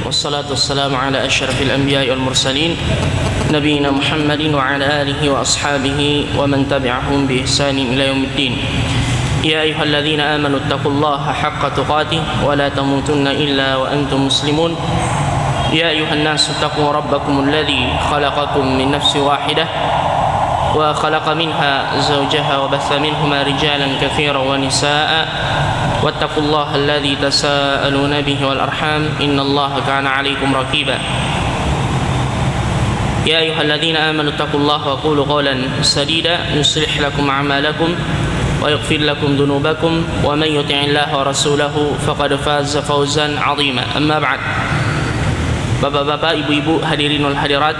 والصلاة والسلام على أشرف الأنبياء والمرسلين نبينا محمد وعلى آله وأصحابه ومن تبعهم بإحسان إلى يوم الدين. يا أيها الذين آمنوا اتقوا الله حق تقاته ولا تموتن إلا وأنتم مسلمون. يا أيها الناس اتقوا ربكم الذي خلقكم من نفس واحدة وخلق منها زوجها وبث منهما رجالا كثيرا ونساء واتقوا الله الذي تساءلون به والأرحام إن الله كان عليكم رقيبا. يا أيها الذين آمنوا اتقوا الله وقولوا قولا سديدا يصلح لكم أعمالكم ويغفر لكم ذنوبكم ومن يطع الله ورسوله فقد فاز فوزا عظيما. أما بعد. Bapak-bapak, ibu-ibu, hadirin wal hadirat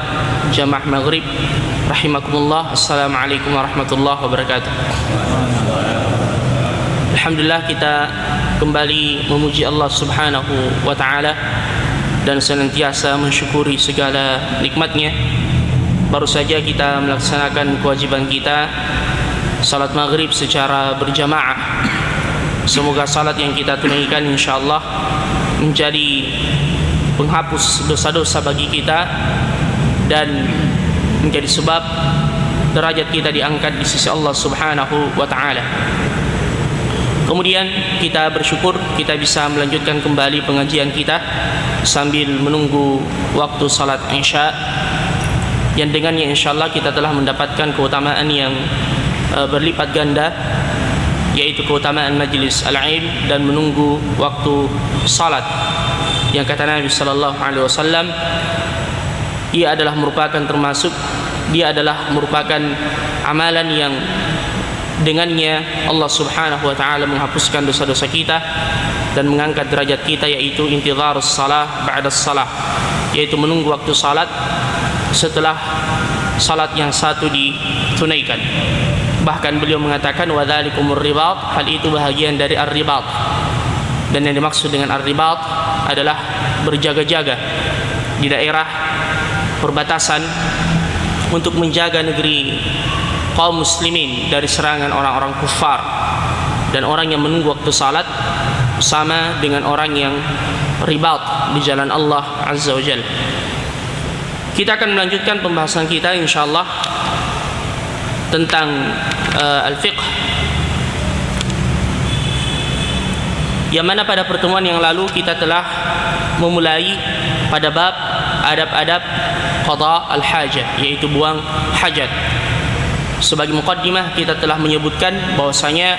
jamaah maghrib rahimakumullah, assalamualaikum warahmatullahi wabarakatuh. Alhamdulillah, kita kembali memuji Allah subhanahu wa ta'ala dan senantiasa mensyukuri segala nikmatnya. Baru saja kita melaksanakan kewajiban kita, salat maghrib secara berjamaah. Semoga salat yang kita tunaikan insyaallah menjadi penghapus dosa-dosa bagi kita dan menjadi sebab derajat kita diangkat di sisi Allah subhanahu wa ta'ala. Kemudian kita bersyukur kita bisa melanjutkan kembali pengajian kita sambil menunggu waktu salat isya, yang dengannya insyaallah kita telah mendapatkan keutamaan yang berlipat ganda, yaitu keutamaan majlis al-ilm dan menunggu waktu salat, yang kata Nabi sallallahu alaihi wasallam ia adalah merupakan amalan yang dengannya Allah subhanahu wa ta'ala menghapuskan dosa-dosa kita dan mengangkat derajat kita, yaitu intidharus salah ba'da salah, yaitu menunggu waktu salat setelah salat yang satu ditunaikan. Bahkan beliau mengatakan wa dzalikumur ribat, hal itu bahagian dari ar-ribat. Dan yang dimaksud dengan ar-ribat adalah berjaga-jaga di daerah perbatasan untuk menjaga negeri kaum muslimin dari serangan orang-orang kufar. Dan orang yang menunggu waktu salat sama dengan orang yang ribat di jalan Allah azza wa jalla. Kita akan melanjutkan pembahasan kita insyaallah tentang al-fiqh, yang mana pada pertemuan yang lalu kita telah memulai pada bab adab-adab qada al-hajah, yaitu buang hajat. Sebagai muqaddimah kita telah menyebutkan bahwasanya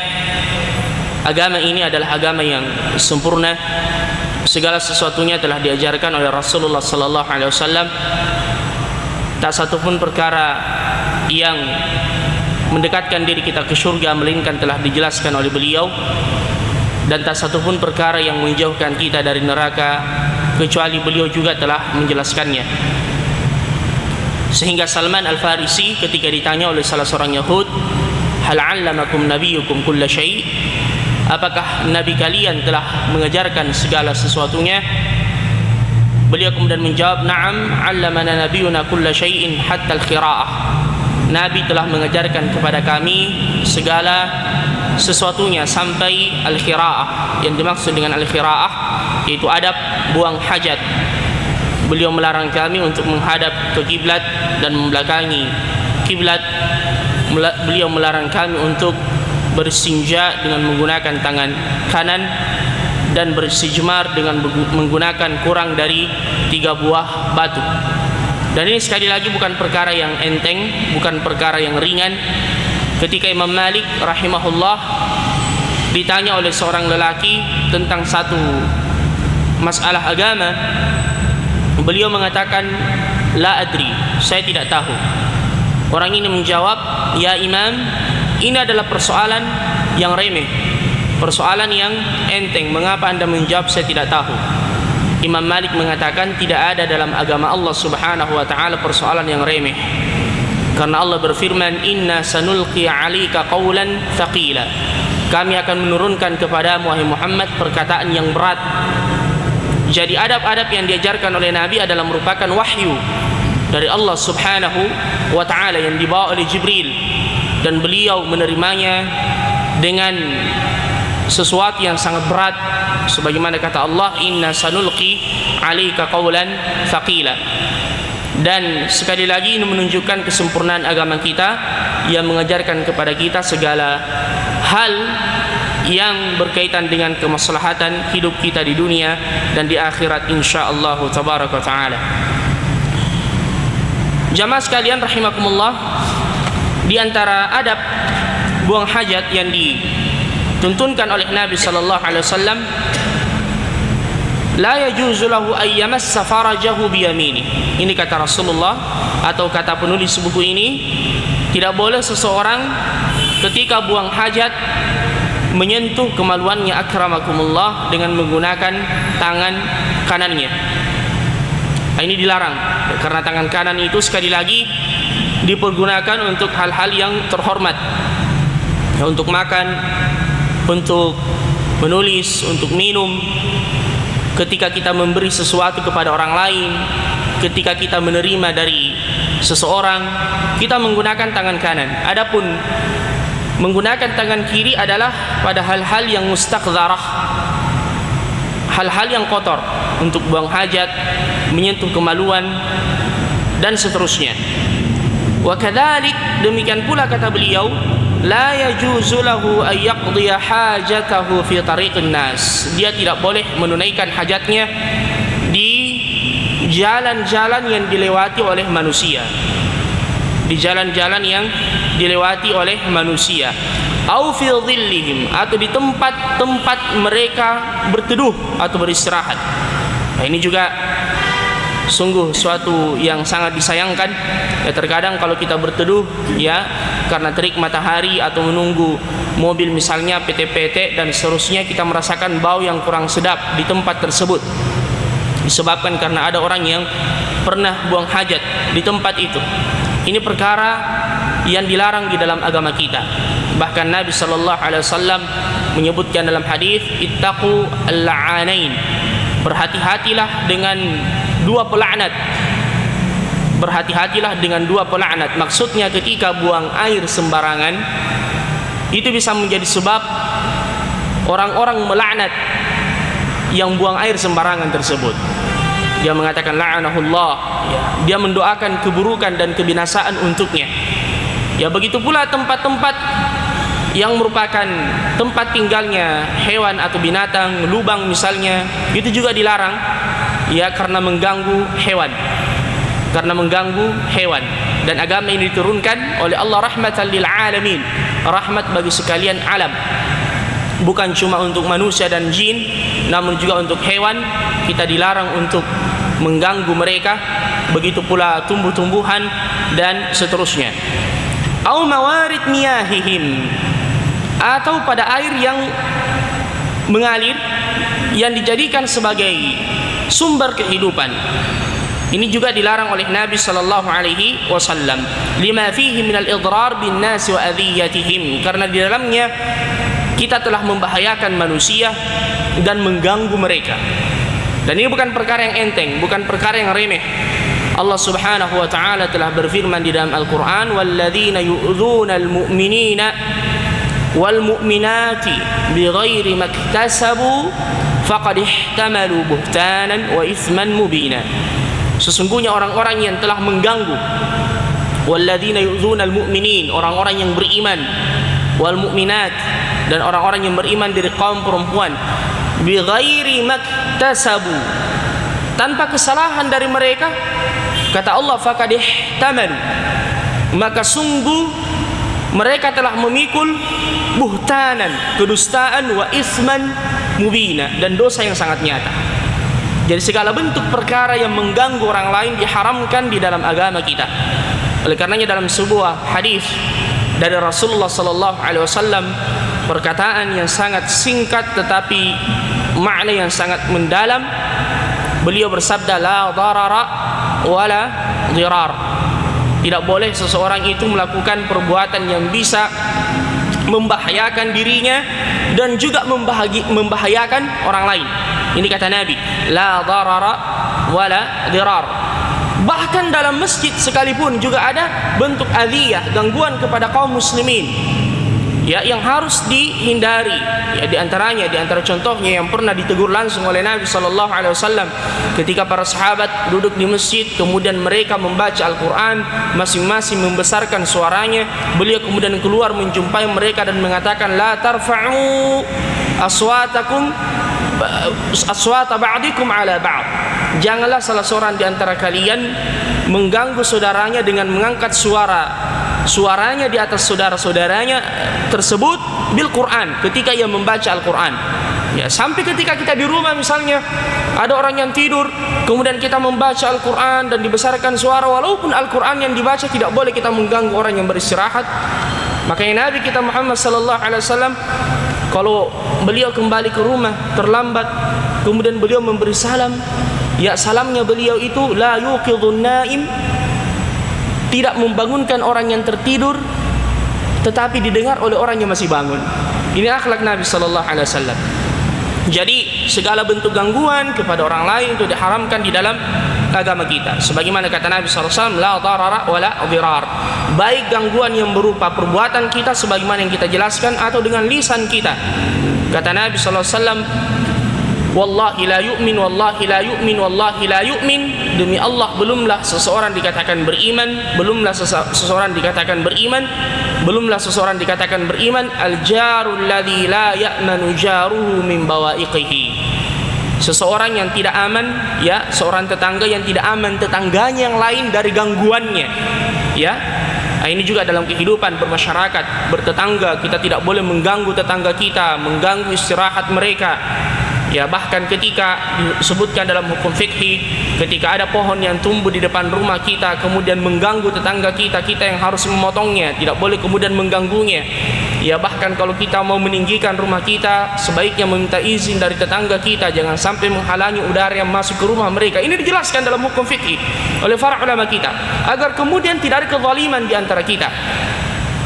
agama ini adalah agama yang sempurna. Segala sesuatunya telah diajarkan oleh Rasulullah sallallahu alaihi wasallam. Tak satu pun perkara yang mendekatkan diri kita ke surga melainkan telah dijelaskan oleh beliau, dan tak satu pun perkara yang menjauhkan kita dari neraka kecuali beliau juga telah menjelaskannya. Sehingga Salman Al-Farisi ketika ditanya oleh salah seorang Yahud, hal 'allamakum nabiyyukum kulla syai', apakah nabi kalian telah mengajarkan segala sesuatunya? Beliau kemudian menjawab, na'am 'allamana nabiyyuna kulla syai'in hatta al-qira'ah. Nabi telah mengajarkan kepada kami segala sesuatunya sampai al-qira'ah. Yang dimaksud dengan al-qira'ah yaitu adab buang hajat. Beliau melarang kami untuk menghadap ke kiblat dan membelakangi kiblat. Beliau melarang kami untuk berstinja dengan menggunakan tangan kanan dan bersijmar dengan menggunakan kurang dari 3 buah batu. Dan ini sekali lagi bukan perkara yang enteng, bukan perkara yang ringan. Ketika Imam Malik rahimahullah ditanya oleh seorang lelaki tentang satu masalah agama, beliau mengatakan la adri, saya tidak tahu. Orang ini menjawab, ya Imam, ini adalah persoalan yang remeh, persoalan yang enteng, mengapa Anda menjawab saya tidak tahu? Imam Malik mengatakan tidak ada dalam agama Allah subhanahu wa ta'ala persoalan yang remeh, karena Allah berfirman, inna sanulqi 'alaika qawlan thaqila, kami akan menurunkan kepadamu wahai Muhammad perkataan yang berat. Jadi adab-adab yang diajarkan oleh Nabi adalah merupakan wahyu dari Allah subhanahu wa ta'ala yang dibawa oleh Jibril, dan beliau menerimanya dengan sesuatu yang sangat berat, sebagaimana kata Allah, inna sanulqi 'alaika qawlan thaqila. Dan sekali lagi ini menunjukkan kesempurnaan agama kita yang mengajarkan kepada kita segala hal yang berkaitan dengan kemaslahatan hidup kita di dunia dan di akhirat insyaallah tabaraka taala. Jamaah sekalian rahimakumullah, di antara adab buang hajat yang dituntunkan oleh Nabi sallallahu alaihi wasallam, la yajuzu lahu ay yamassa farajahu bi yamini. Ini kata Rasulullah atau kata penulis buku ini, tidak boleh seseorang ketika buang hajat menyentuh kemaluannya akramakumullah dengan menggunakan tangan kanannya. Nah, ini dilarang karena tangan kanan itu sekali lagi dipergunakan untuk hal-hal yang terhormat, untuk makan, untuk menulis, untuk minum. Ketika kita memberi sesuatu kepada orang lain, ketika kita menerima dari seseorang, kita menggunakan tangan kanan. Adapun menggunakan tangan kiri adalah pada hal-hal yang mustaqdzarah, hal-hal yang kotor, untuk buang hajat, menyentuh kemaluan dan seterusnya. Wa kadzalik, demikian pula kata beliau, la yajuzu lahu ay yaqdiya hajatahu fi tariqin nas. Dia tidak boleh menunaikan hajatnya di jalan-jalan yang dilewati oleh manusia, di jalan-jalan yang dilewati oleh manusia, au fi dhillihim, atau di tempat-tempat mereka berteduh atau beristirahat. Nah, ini juga sungguh suatu yang sangat disayangkan. Ya, terkadang kalau kita berteduh ya karena terik matahari atau menunggu mobil misalnya PT-PT dan seterusnya, kita merasakan bau yang kurang sedap di tempat tersebut, disebabkan karena ada orang yang pernah buang hajat di tempat itu. Ini perkara yang dilarang di dalam agama kita. Bahkan Nabi sallallahu alaihi wasallam menyebutkan dalam hadis, ittaqu al-la'anain, berhati-hatilah dengan dua pelaknat. Berhati-hatilah dengan dua pelaknat. Maksudnya ketika buang air sembarangan itu bisa menjadi sebab orang-orang melaknat yang buang air sembarangan tersebut. Dia mengatakan la'anahullah, ya, dia mendoakan keburukan dan kebinasaan untuknya. Ya, begitu pula tempat-tempat yang merupakan tempat tinggalnya hewan atau binatang, lubang misalnya, itu juga dilarang ya karena mengganggu hewan. Karena mengganggu hewan. Dan agama ini diturunkan oleh Allah rahmatan lil alamin, rahmat bagi sekalian alam. Bukan cuma untuk manusia dan jin, namun juga untuk hewan. Kita dilarang untuk mengganggu mereka, begitu pula tumbuh-tumbuhan dan seterusnya. Au mawarid miyahihim, atau pada air yang mengalir yang dijadikan sebagai sumber kehidupan. Ini juga dilarang oleh Nabi sallallahu alaihi wasallam, lima fihi minal idrar bin nas wa adhiyatihim, karena di dalamnya kita telah membahayakan manusia dan mengganggu mereka. Dan ini bukan perkara yang enteng, bukan perkara yang remeh. Allah Subhanahu wa taala telah berfirman di dalam Al-Qur'an, walladzina yu'dzunal mu'minina wal mu'minati bighairi maktasabu faqad ihtamalu buhtanan wa itsman mubina. Sesungguhnya orang-orang yang telah mengganggu, walladzina yu'dzunal mu'minin, orang-orang yang beriman, wal mu'minat, dan orang-orang yang beriman dari kaum perempuan, bighairi maktasabu, tanpa kesalahan dari mereka, kata Allah, faqad ihtamalu, maka sungguh mereka telah memikul buhtanan, kedustaan, wa itsman mubina, dan dosa yang sangat nyata. Jadi segala bentuk perkara yang mengganggu orang lain diharamkan di dalam agama kita. Oleh karenanya dalam sebuah hadis dari Rasulullah sallallahu alaihi wasallam, perkataan yang sangat singkat tetapi makna yang sangat mendalam, beliau bersabda, la darara wala dirar. Tidak boleh seseorang itu melakukan perbuatan yang bisa membahayakan dirinya dan juga membahayakan orang lain. Ini kata Nabi, la darara wala dirar. Bahkan dalam masjid sekalipun juga ada bentuk adhiyah, gangguan kepada kaum muslimin. ya yang harus dihindari. Ya, di antara contohnya yang pernah ditegur langsung oleh Nabi sallallahu alaihi wasallam ketika para sahabat duduk di masjid, kemudian mereka membaca Al-Qur'an, masing-masing membesarkan suaranya. Beliau kemudian keluar menjumpai mereka dan mengatakan, la tarfa'u aswata ba'dikum ala ba'd. Janganlah salah seorang di antara kalian mengganggu saudaranya dengan mengangkat suaranya di atas saudara-saudaranya tersebut bil Quran, ketika ia membaca Al-Quran. Ya, sampai ketika kita di rumah misalnya ada orang yang tidur, kemudian kita membaca Al-Quran dan dibesarkan suara, walaupun Al-Quran yang dibaca tidak boleh kita mengganggu orang yang beristirahat. Makanya Nabi kita Muhammad sallallahu alaihi wasallam, kalau beliau kembali ke rumah terlambat, kemudian beliau memberi salam, ya salamnya beliau itu la yuqidhun naim, tidak membangunkan orang yang tertidur, tetapi didengar oleh orang yang masih bangun. Ini akhlak Nabi sallallahu alaihi wasallam. Jadi segala bentuk gangguan kepada orang lain itu diharamkan di dalam agama kita. Sebagaimana kata Nabi sallallahu alaihi wasallam, la darara wa la dirar. Baik gangguan yang berupa perbuatan kita sebagaimana yang kita jelaskan atau dengan lisan kita. Kata Nabi sallallahu alaihi wasallam, wallahi la yu'min, wallahi la yu'min, wallahi la yu'min. Demi Allah, belumlah seseorang dikatakan beriman, belumlah seseorang dikatakan beriman, belumlah seseorang dikatakan beriman. Al-jarul ladzi la ya'manu jaruhu min bawa'iqihi. Seseorang yang tidak aman, ya, seorang tetangga yang tidak aman tetangganya yang lain dari gangguannya. Ya. Nah, ini juga dalam kehidupan bermasyarakat, bertetangga, kita tidak boleh mengganggu tetangga kita, mengganggu istirahat mereka. Ya, bahkan ketika disebutkan dalam hukum fikih, ketika ada pohon yang tumbuh di depan rumah kita kemudian mengganggu tetangga kita, kita yang harus memotongnya, tidak boleh kemudian mengganggunya. Ya, bahkan kalau kita mau meninggikan rumah kita, sebaiknya meminta izin dari tetangga kita, jangan sampai menghalangi udara yang masuk ke rumah mereka. Ini dijelaskan dalam hukum fikih oleh para ulama kita, agar kemudian tidak ada kezaliman di antara kita.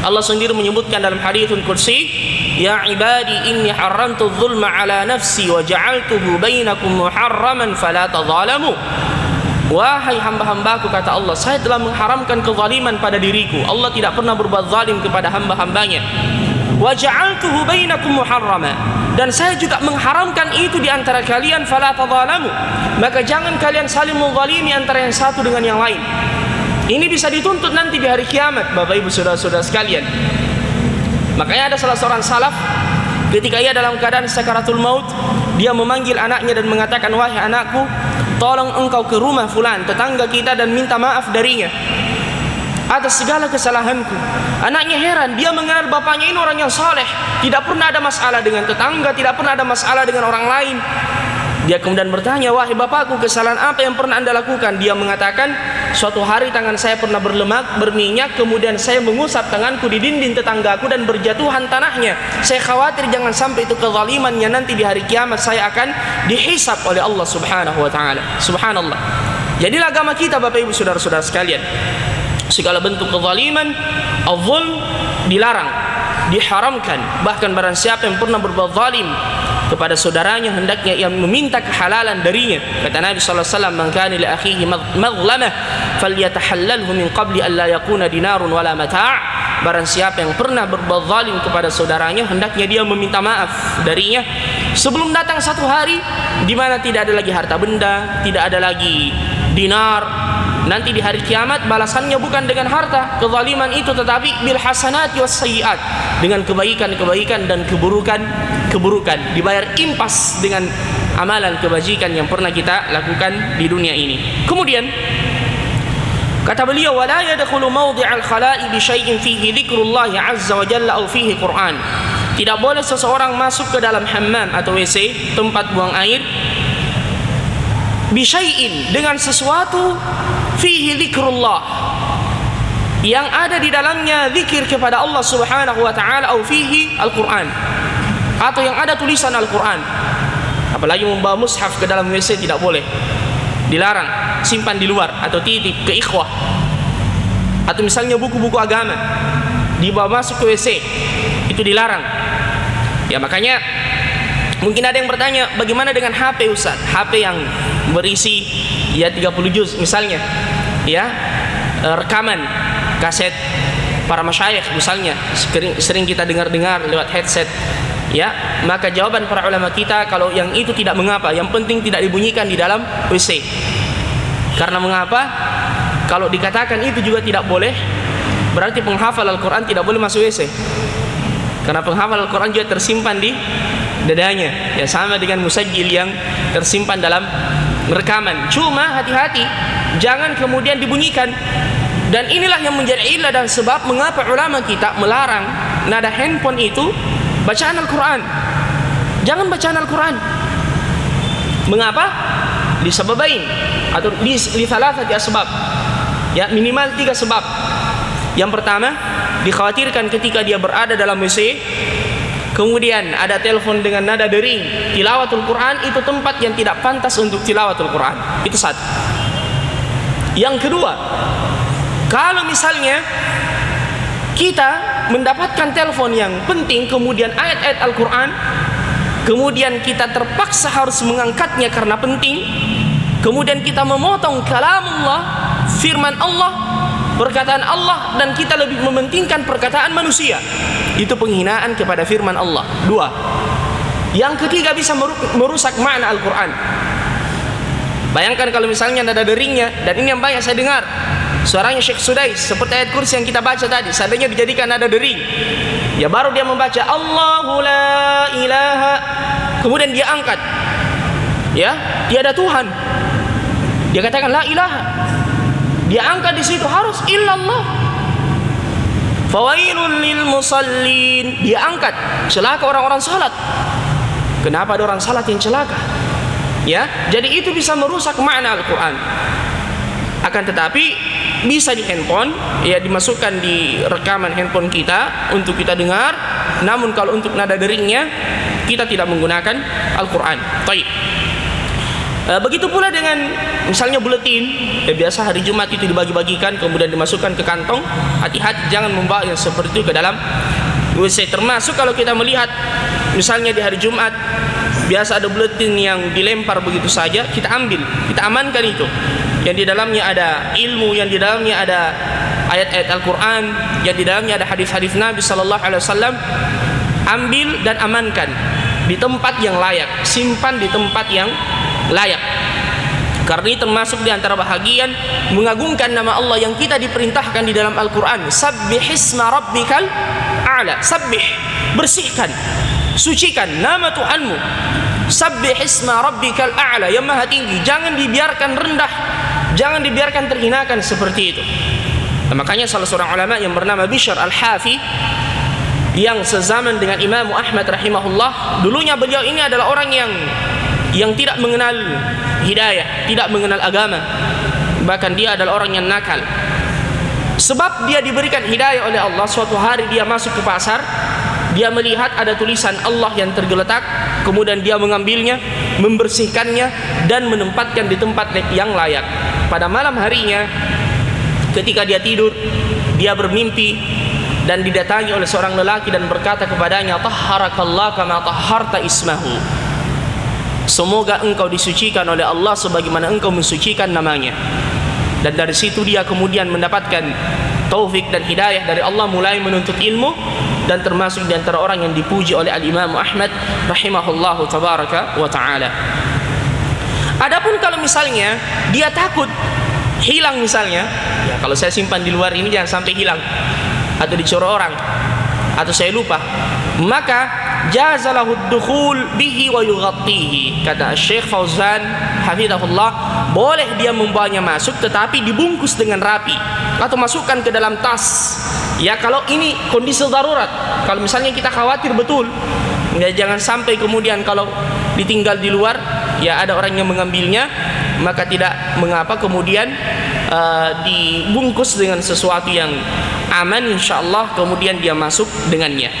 Allah sendiri menyebutkan dalam haditsul qudsi, ya ibadi inni haramtu dzulma ala nafsi wa ja'altuhu bainakum muharraman fala tadzalamu. Wahai hamba-hambaku, kata Allah, saya telah mengharamkan kezaliman pada diriku. Allah tidak pernah berbuat zalim kepada hamba-hambanya. Wa ja'altuhu bainakum muharrama, dan saya juga mengharamkan itu di antara kalian, fala tadzalamu. Maka jangan kalian saling menzalimi antara yang satu dengan yang lain. Ini bisa dituntut nanti di hari kiamat, Bapak Ibu saudara-saudara sekalian. Makanya ada salah seorang salaf, ketika ia dalam keadaan sakaratul maut, dia memanggil anaknya dan mengatakan, wahai anakku, tolong engkau ke rumah fulan, tetangga kita, dan minta maaf darinya atas segala kesalahanku. Anaknya heran, dia mengenal bapaknya ini orang yang saleh, tidak pernah ada masalah dengan tetangga, tidak pernah ada masalah dengan orang lain. Dia kemudian bertanya, wahai bapakku, kesalahan apa yang pernah anda lakukan? Dia mengatakan, suatu hari tangan saya pernah berlemak, berminyak, kemudian saya mengusap tanganku di dinding tetanggaku dan berjatuhan tanahnya. Saya khawatir jangan sampai itu kezalimannya, nanti di hari kiamat saya akan dihisab oleh Allah subhanahu wa ta'ala. Subhanallah. Jadi agama kita, Bapak Ibu saudara-saudara sekalian, segala bentuk kezaliman, al-zulm, dilarang, diharamkan. Bahkan barang siapa yang pernah berbuat zalim kepada saudaranya, hendaknya ia meminta kehalalan darinya. Kata Nabi sallallahu alaihi wasallam, man kana li akhihi madlamah falyatahallalhu min qabli an la yakuna dinarun wala mata'. Barang siapa yang pernah berbuat zalim kepada saudaranya, hendaknya dia meminta maaf darinya sebelum datang satu hari di mana tidak ada lagi harta benda, tidak ada lagi dinar. Nanti di hari kiamat balasannya bukan dengan harta kezaliman itu, tetapi bil hasanati was sayyiat, dengan kebaikan-kebaikan dan keburukan, dibayar impas dengan amalan kebajikan yang pernah kita lakukan di dunia ini. Kemudian kata beliau, wala yadkhulu mawdi'al khala'i bi syai'in fihi dzikrullah azza wa jalla aw fihi Qur'an. Tidak boleh seseorang masuk ke dalam hammam atau WC, tempat buang air, bi syai'in, dengan sesuatu fihi dzikrullah, yang ada di dalamnya zikir kepada Allah subhanahu wa ta'ala, aw fihi Al-Quran, atau yang ada tulisan Al-Quran. Apalagi membawa mushaf ke dalam WC tidak boleh, dilarang. Simpan di luar atau titip ke ikhwah. Atau misalnya buku-buku agama dibawa masuk ke WC, itu dilarang. Ya, makanya mungkin ada yang bertanya, bagaimana dengan HP Ustaz? HP yang berisi ya 30 juz misalnya, ya, rekaman kaset para masyayikh misalnya sering kita dengar-dengar lewat headset, ya, maka jawaban para ulama kita kalau yang itu tidak mengapa, yang penting tidak dibunyikan di dalam WC. Karena mengapa? Kalau dikatakan itu juga tidak boleh, berarti penghafal Al-Quran tidak boleh masuk WC. Karena penghafal Al-Quran juga tersimpan di dadanya, ya, sama dengan musajil yang tersimpan dalam rekaman. Cuma hati-hati, jangan kemudian dibunyikan. Dan inilah yang menjadi ilah dan sebab mengapa ulama kita melarang nada handphone itu bacaan Al-Quran. Jangan bacaan Al-Quran. Mengapa? Disababain atau di thalathati asbab. Ya, minimal 3 sebab. Yang pertama, dikhawatirkan ketika dia berada dalam WC, kemudian ada telepon dengan nada dering, tilawatul Quran, itu tempat yang tidak pantas untuk tilawatul Quran. Itu satu. Yang kedua, kalau misalnya kita mendapatkan telepon yang penting, kemudian ayat-ayat Al-Quran, kemudian kita terpaksa harus mengangkatnya karena penting, kemudian kita memotong kalamullah, firman Allah, perkataan Allah, dan kita lebih mementingkan perkataan manusia, itu penghinaan kepada firman Allah. 2. Yang ketiga, bisa merusak makna Al-Quran. Bayangkan kalau misalnya nada deringnya, dan ini yang banyak saya dengar, suaranya Syekh Sudais seperti ayat kursi yang kita baca tadi, seandainya dijadikan nada dering, ya baru dia membaca Allahu la ilaha, kemudian dia angkat, ya, tiada Tuhan, dia katakan la ilaha, dia angkat di situ harus illallah. Fawailul lil musallin, dia angkat, celaka orang-orang salat. Kenapa ada orang salat yang celaka? Ya, jadi itu bisa merusak makna Al-Quran. Akan tetapi bisa di handphone, ya, dimasukkan di rekaman handphone kita untuk kita dengar. Namun kalau untuk nada deringnya kita tidak menggunakan Al-Quran. Baik. Begitu pula dengan misalnya buletin, biasa hari Jumat itu dibagi-bagikan kemudian dimasukkan ke kantong. Hati-hati, jangan membawa yang seperti itu ke dalam WC. Termasuk kalau kita melihat misalnya di hari Jumat biasa ada buletin yang dilempar begitu saja, kita ambil, kita amankan itu, yang di dalamnya ada ilmu, yang di dalamnya ada ayat-ayat Al-Quran, yang di dalamnya ada hadis-hadis Nabi Sallallahu Alaihi Wasallam. Ambil dan amankan di tempat yang layak, simpan di tempat yang layak. Karena ini termasuk di antara bahagian mengagungkan nama Allah yang kita diperintahkan di dalam Al-Quran. Sabbihisma rabbikal a'la. Sabbih, bersihkan, sucikan nama Tuhanmu. Sabbihisma rabbikal a'la, yang maha tinggi. Jangan dibiarkan rendah, jangan dibiarkan terhinakan seperti itu. Nah, makanya salah seorang ulama yang bernama Bishr Al-Hafi, yang sezaman dengan Imam Ahmad rahimahullah, dulunya beliau ini adalah orang yang tidak mengenal hidayah, tidak mengenal agama, bahkan dia adalah orang yang nakal. Sebab dia diberikan hidayah oleh Allah, suatu hari dia masuk ke pasar, dia melihat ada tulisan Allah yang tergeletak, kemudian dia mengambilnya, membersihkannya, dan menempatkan di tempat yang layak. Pada malam harinya ketika dia tidur, dia bermimpi dan didatangi oleh seorang lelaki dan berkata kepadanya, tahharakallah kama tahharta ismahu, semoga engkau disucikan oleh Allah sebagaimana engkau mensucikan namanya. Dan dari situ dia kemudian mendapatkan taufik dan hidayah dari Allah, mulai menuntut ilmu, dan termasuk di antara orang yang dipuji oleh Al-Imam Ahmad rahimahullahu tabaraka wa ta'ala. Adapun kalau misalnya dia takut hilang misalnya, ya, kalau saya simpan di luar ini jangan sampai hilang atau dicuri orang atau saya lupa, maka jazalahu dukhul bihi wa yughattihi. Kata Syekh Fauzan hafizahullah, boleh dia membawanya masuk tetapi dibungkus dengan rapi atau masukkan ke dalam tas. Ya, kalau ini kondisi darurat, kalau misalnya kita khawatir betul, ya, jangan sampai kemudian kalau ditinggal di luar, ya, ada orang yang mengambilnya, maka tidak mengapa kemudian dibungkus dengan sesuatu yang aman, insyaallah kemudian dia masuk dengannya.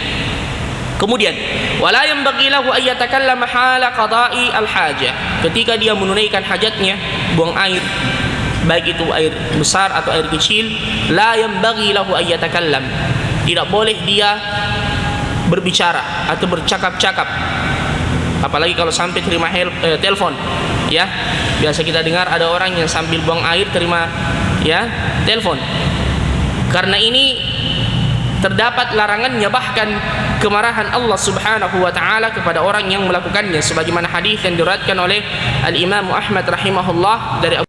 Kemudian wala yanbaghi lahu ay yatakallama hala qada'i al-hajah, ketika dia menunaikan hajatnya, buang air, baik itu air besar atau air kecil, la yanbaghi lahu ay yatakallam, tidak boleh dia berbicara atau bercakap-cakap, apalagi kalau sampai terima telepon, ya. Biasa kita dengar ada orang yang sambil buang air terima, ya, telepon. Karena ini terdapat larangannya, bahkan kemarahan Allah Subhanahu wa taala kepada orang yang melakukannya, sebagaimana hadis yang diriwayatkan oleh Al-Imam Ahmad rahimahullah dari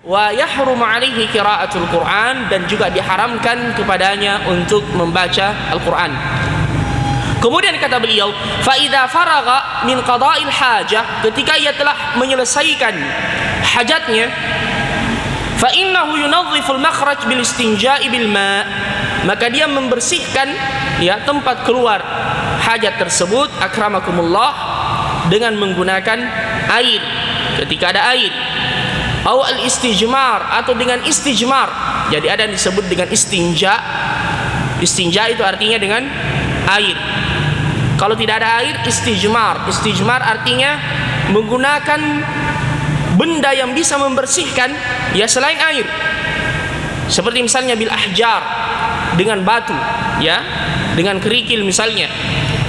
wa yahrum alaihi qiraatul Quran, dan juga diharamkan kepadanya untuk membaca Al-Quran. Kemudian kata beliau, fa idza faragha min qada'il hajah, ketika ia telah menyelesaikan hajatnya, fa innahu yunadhiful makhraj bil istinja'i bil ma', maka dia membersihkan ya tempat keluar hajat tersebut, akramakumullah, dengan menggunakan air ketika ada air, atau al-istijmar, atau dengan istijmar. Jadi ada yang disebut dengan istinja. Istinja itu artinya dengan air. Kalau tidak ada air, istijmar. Istijmar artinya menggunakan benda yang bisa membersihkan ya selain air. Seperti misalnya bil ahjar, dengan batu, ya, dengan kerikil misalnya.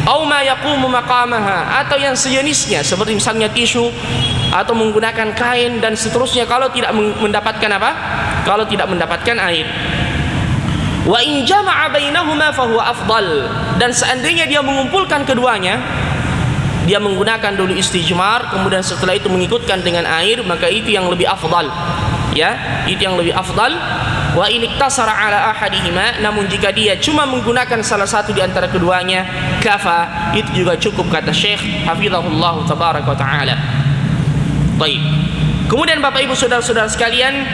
Au ma yaqumu maqamaha, atau yang sejenisnya seperti misalnya tisu, atau menggunakan kain dan seterusnya, kalau tidak mendapatkan apa? Kalau tidak mendapatkan air. Wa in jama'a bainahuma fa huwa afdal, dan seandainya dia mengumpulkan keduanya, dia menggunakan dulu istijmar, kemudian setelah itu mengikutkan dengan air, maka itu yang lebih afdal. Ya, itu yang lebih afdal. Wa in iktasara ala ahadihima, namun jika dia cuma menggunakan salah satu di antara keduanya, kafa, itu juga cukup, kata Syekh hafizahullah tabaraka wa taala. Baik. Kemudian Bapak Ibu saudara-saudara sekalian,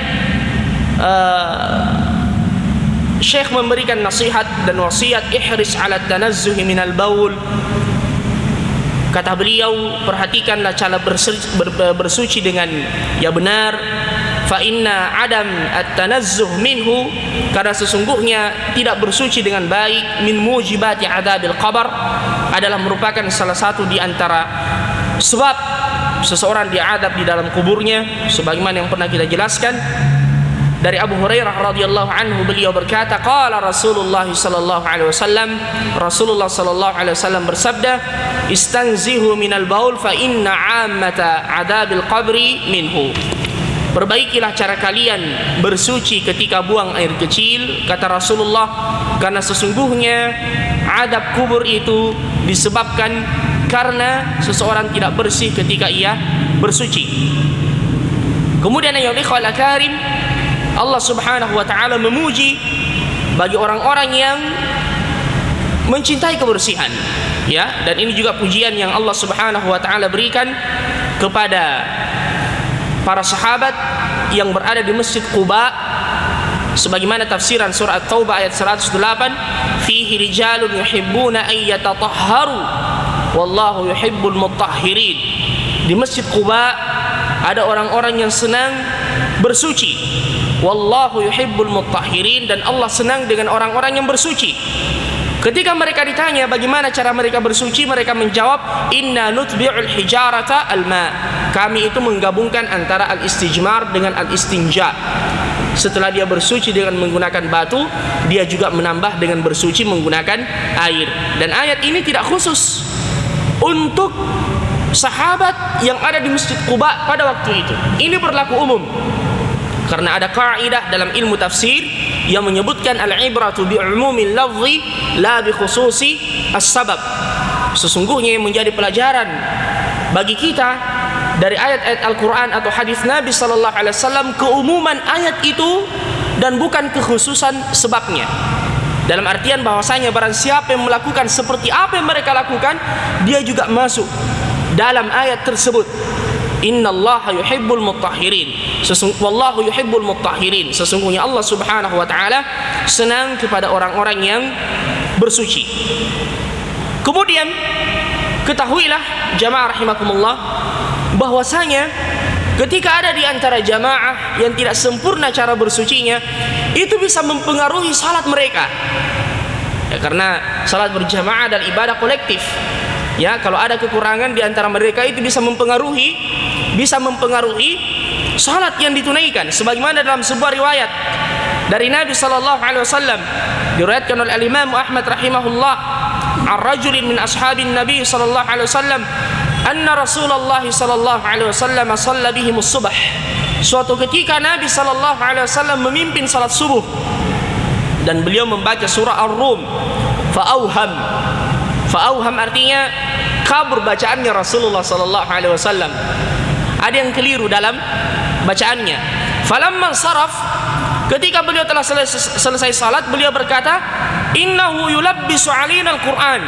Syekh memberikan nasihat dan wasiat, ihris ala tanazzuhi minal baul. Kata beliau, perhatikanlah cara bersuci dengan ya benar. Fa inna adam at-tanazzuh minhu, karena sesungguhnya tidak bersuci dengan baik, min mujibati adabil qabr, adalah merupakan salah satu di antara sebab seseorang diadab di dalam kuburnya, sebagaimana yang pernah kita jelaskan. Dari Abu Hurairah radhiyallahu anhu, beliau berkata, qala Rasulullah sallallahu alaihi wasallam, Rasulullah sallallahu alaihi wasallam bersabda, istanzihu minal baul fa inna 'ammata 'adabil qabri minhu. Perbaikilah cara kalian bersuci ketika buang air kecil, kata Rasulullah, karena sesungguhnya adab kubur itu disebabkan karena seseorang tidak bersih ketika ia bersuci. Kemudian ayat ikhwal akarim, Allah Subhanahu wa taala memuji bagi orang-orang yang mencintai kebersihan, ya, dan ini juga pujian yang Allah Subhanahu wa taala berikan kepada para sahabat yang berada di Masjid Quba, sebagaimana tafsiran surah At-Taubah ayat 108, fihi rijalun yuhibbuna an yatatahharu wallahu yuhibbul mutahhirin. Di Masjid Quba ada orang-orang yang senang bersuci, wallahu yuhibbul mutahhirin, dan Allah senang dengan orang-orang yang bersuci. Ketika mereka ditanya bagaimana cara mereka bersuci, mereka menjawab, inna nutbi'ul hijarata al-ma, kami itu menggabungkan antara al-istijmar dengan al-istinja. Setelah dia bersuci dengan menggunakan batu, dia juga menambah dengan bersuci menggunakan air. Dan ayat ini tidak khusus untuk sahabat yang ada di Masjid Quba pada waktu itu. Ini berlaku umum, karena ada kaidah dalam ilmu tafsir yang menyebutkan al-ibratu bi'umumil lafzi la bi khususi as-sabab. Sesungguhnya yang menjadi pelajaran bagi kita dari ayat-ayat Al-Quran atau hadis Nabi sallallahu alaihi wasallam, keumuman ayat itu dan bukan kekhususan sebabnya. Dalam artian bahwasanya barang siapa yang melakukan seperti apa yang mereka lakukan, dia juga masuk dalam ayat tersebut. Innallaha yuhibbul mutahhirin, wallahu yuhibbul mutahhirin, sesungguhnya Allah Subhanahu wa taala senang kepada orang-orang yang bersuci. Kemudian ketahuilah jamaah rahimakumullah, bahwasanya ketika ada di antara jamaah yang tidak sempurna cara bersucinya, itu bisa mempengaruhi salat mereka. Ya, karena salat berjamaah adalah ibadah kolektif. Ya, kalau ada kekurangan di antara mereka, itu bisa mempengaruhi salat yang ditunaikan. Sebagaimana dalam sebuah riwayat dari Nabi sallallahu alaihi wasallam, diriwayatkan oleh Imam Ahmad rahimahullah, ar-rajulin min ashabin Nabi sallallahu alaihi wasallam, anna Rasulullah sallallahu alaihi wasallam shalla bihim as-subh. Suatu ketika Nabi sallallahu alaihi wasallam memimpin salat subuh. dan beliau membaca surah Ar-Rum. Fa'auham artinya kabur bacaannya Rasulullah sallallahu alaihi wasallam. Ada yang keliru dalam bacaannya. Falamman saraf, ketika beliau telah selesai salat, beliau berkata, innahu yulabbisu alina al-Qur'an,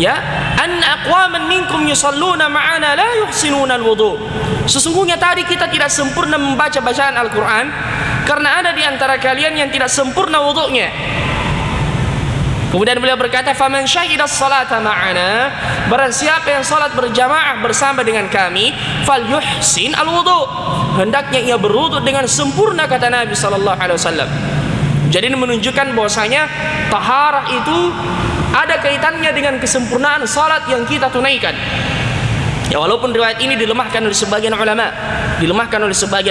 ya, anna aqwaman minkum yusalluna ma'ana la yuhsinuna al-wudu. Sesungguhnya tadi kita tidak sempurna membaca bacaan Al-Qur'an karena ada di antara kalian yang tidak sempurna wudunya. Kemudian beliau berkata, faman syahida as-salata ma'ana, barang siapa yang salat berjamaah bersama dengan kami, falyuhsin al-wudu, hendaknya ia berwudu dengan sempurna, kata Nabi sallallahu alaihi wasallam. Jadi ini menunjukkan bahwasanya taharah itu ada kaitannya dengan kesempurnaan salat yang kita tunaikan. Ya, walaupun riwayat ini dilemahkan oleh sebagian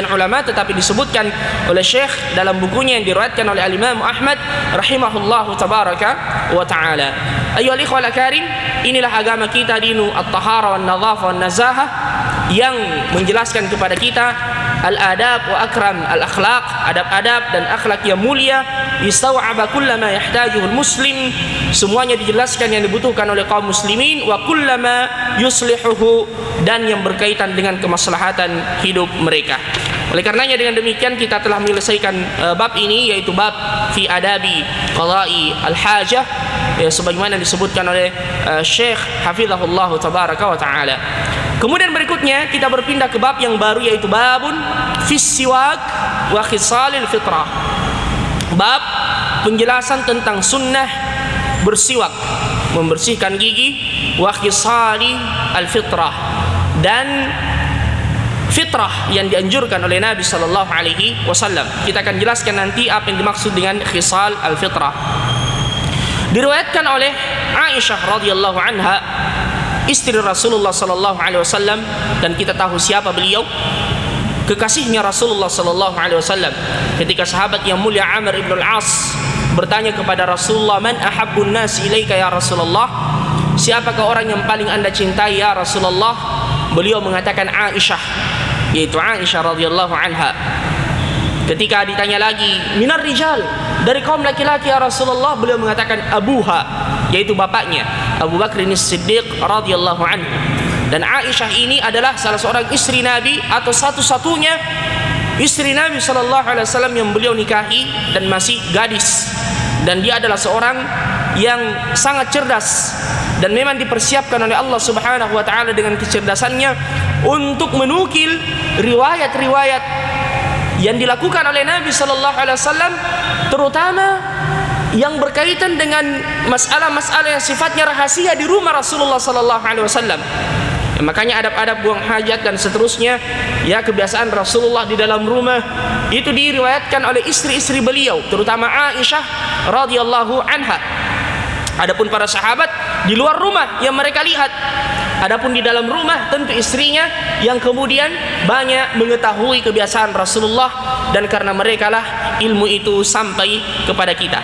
ulama, tetapi disebutkan oleh Syekh dalam bukunya yang diriwayatkan oleh Al-Imam Ahmad rahimahullahu tabaraka wa taala. Ayyuhal ikhwal karim, inilah agama kita, dinu at-tahara wan nadhafah wan nazahah, yang menjelaskan kepada kita al-adab wa akram al-akhlaq, adab-adab dan akhlak yang mulia, yastaw'aba kullama yahtajuhu al-muslim, semuanya dijelaskan yang dibutuhkan oleh kaum muslimin, wa kullama yuslihuhu, dan yang berkaitan dengan kemaslahatan hidup mereka. Oleh karenanya dengan demikian kita telah menyelesaikan bab ini, yaitu bab fi adabi qada'i al-hajah, ya, sebagaimana disebutkan oleh Syekh hafizahullah tabaraka wa taala. Kemudian berikutnya kita berpindah ke bab yang baru, yaitu babun fis siwak wa khisalil fitrah. Bab penjelasan tentang sunnah bersiwak, membersihkan gigi, wa khisali al fitrah, dan fitrah yang dianjurkan oleh Nabi sallallahu alaihi wasallam. Kita akan jelaskan nanti apa yang dimaksud dengan khisal al fitrah. Diriwayatkan oleh Aisyah radhiyallahu anha, istri Rasulullah sallallahu alaihi wasallam, dan kita tahu siapa beliau, kekasihnya Rasulullah sallallahu alaihi wasallam. Ketika sahabat yang mulia Amr ibn al-As bertanya kepada Rasulullah, man ahabbun nas ilaika ya Rasulullah, siapakah orang yang paling Anda cintai ya Rasulullah? Beliau mengatakan Aisyah, yaitu Aisyah radhiyallahu anha. Ketika ditanya lagi, minar rijal, dari kaum laki-laki ya Rasulullah, beliau mengatakan abuha, yaitu bapaknya Abu Bakr As-Siddiq radhiyallahu anhu. Dan Aisyah ini adalah salah seorang istri Nabi, atau satu-satunya istri Nabi sallallahu alaihi wasallam yang beliau nikahi dan masih gadis. Dan dia adalah seorang yang sangat cerdas, dan memang dipersiapkan oleh Allah Subhanahu wa taala dengan kecerdasannya untuk menukil riwayat-riwayat yang dilakukan oleh Nabi sallallahu alaihi wasallam, terutama yang berkaitan dengan masalah-masalah yang sifatnya rahasia di rumah Rasulullah sallallahu alaihi wasallam. Ya, makanya adab-adab buang hajat dan seterusnya, ya, kebiasaan Rasulullah di dalam rumah itu diriwayatkan oleh istri-istri beliau, terutama Aisyah radhiyallahu anha. Adapun para sahabat di luar rumah yang mereka lihat, adapun di dalam rumah tentu istrinya yang kemudian banyak mengetahui kebiasaan Rasulullah, dan karena mereka lah ilmu itu sampai kepada kita.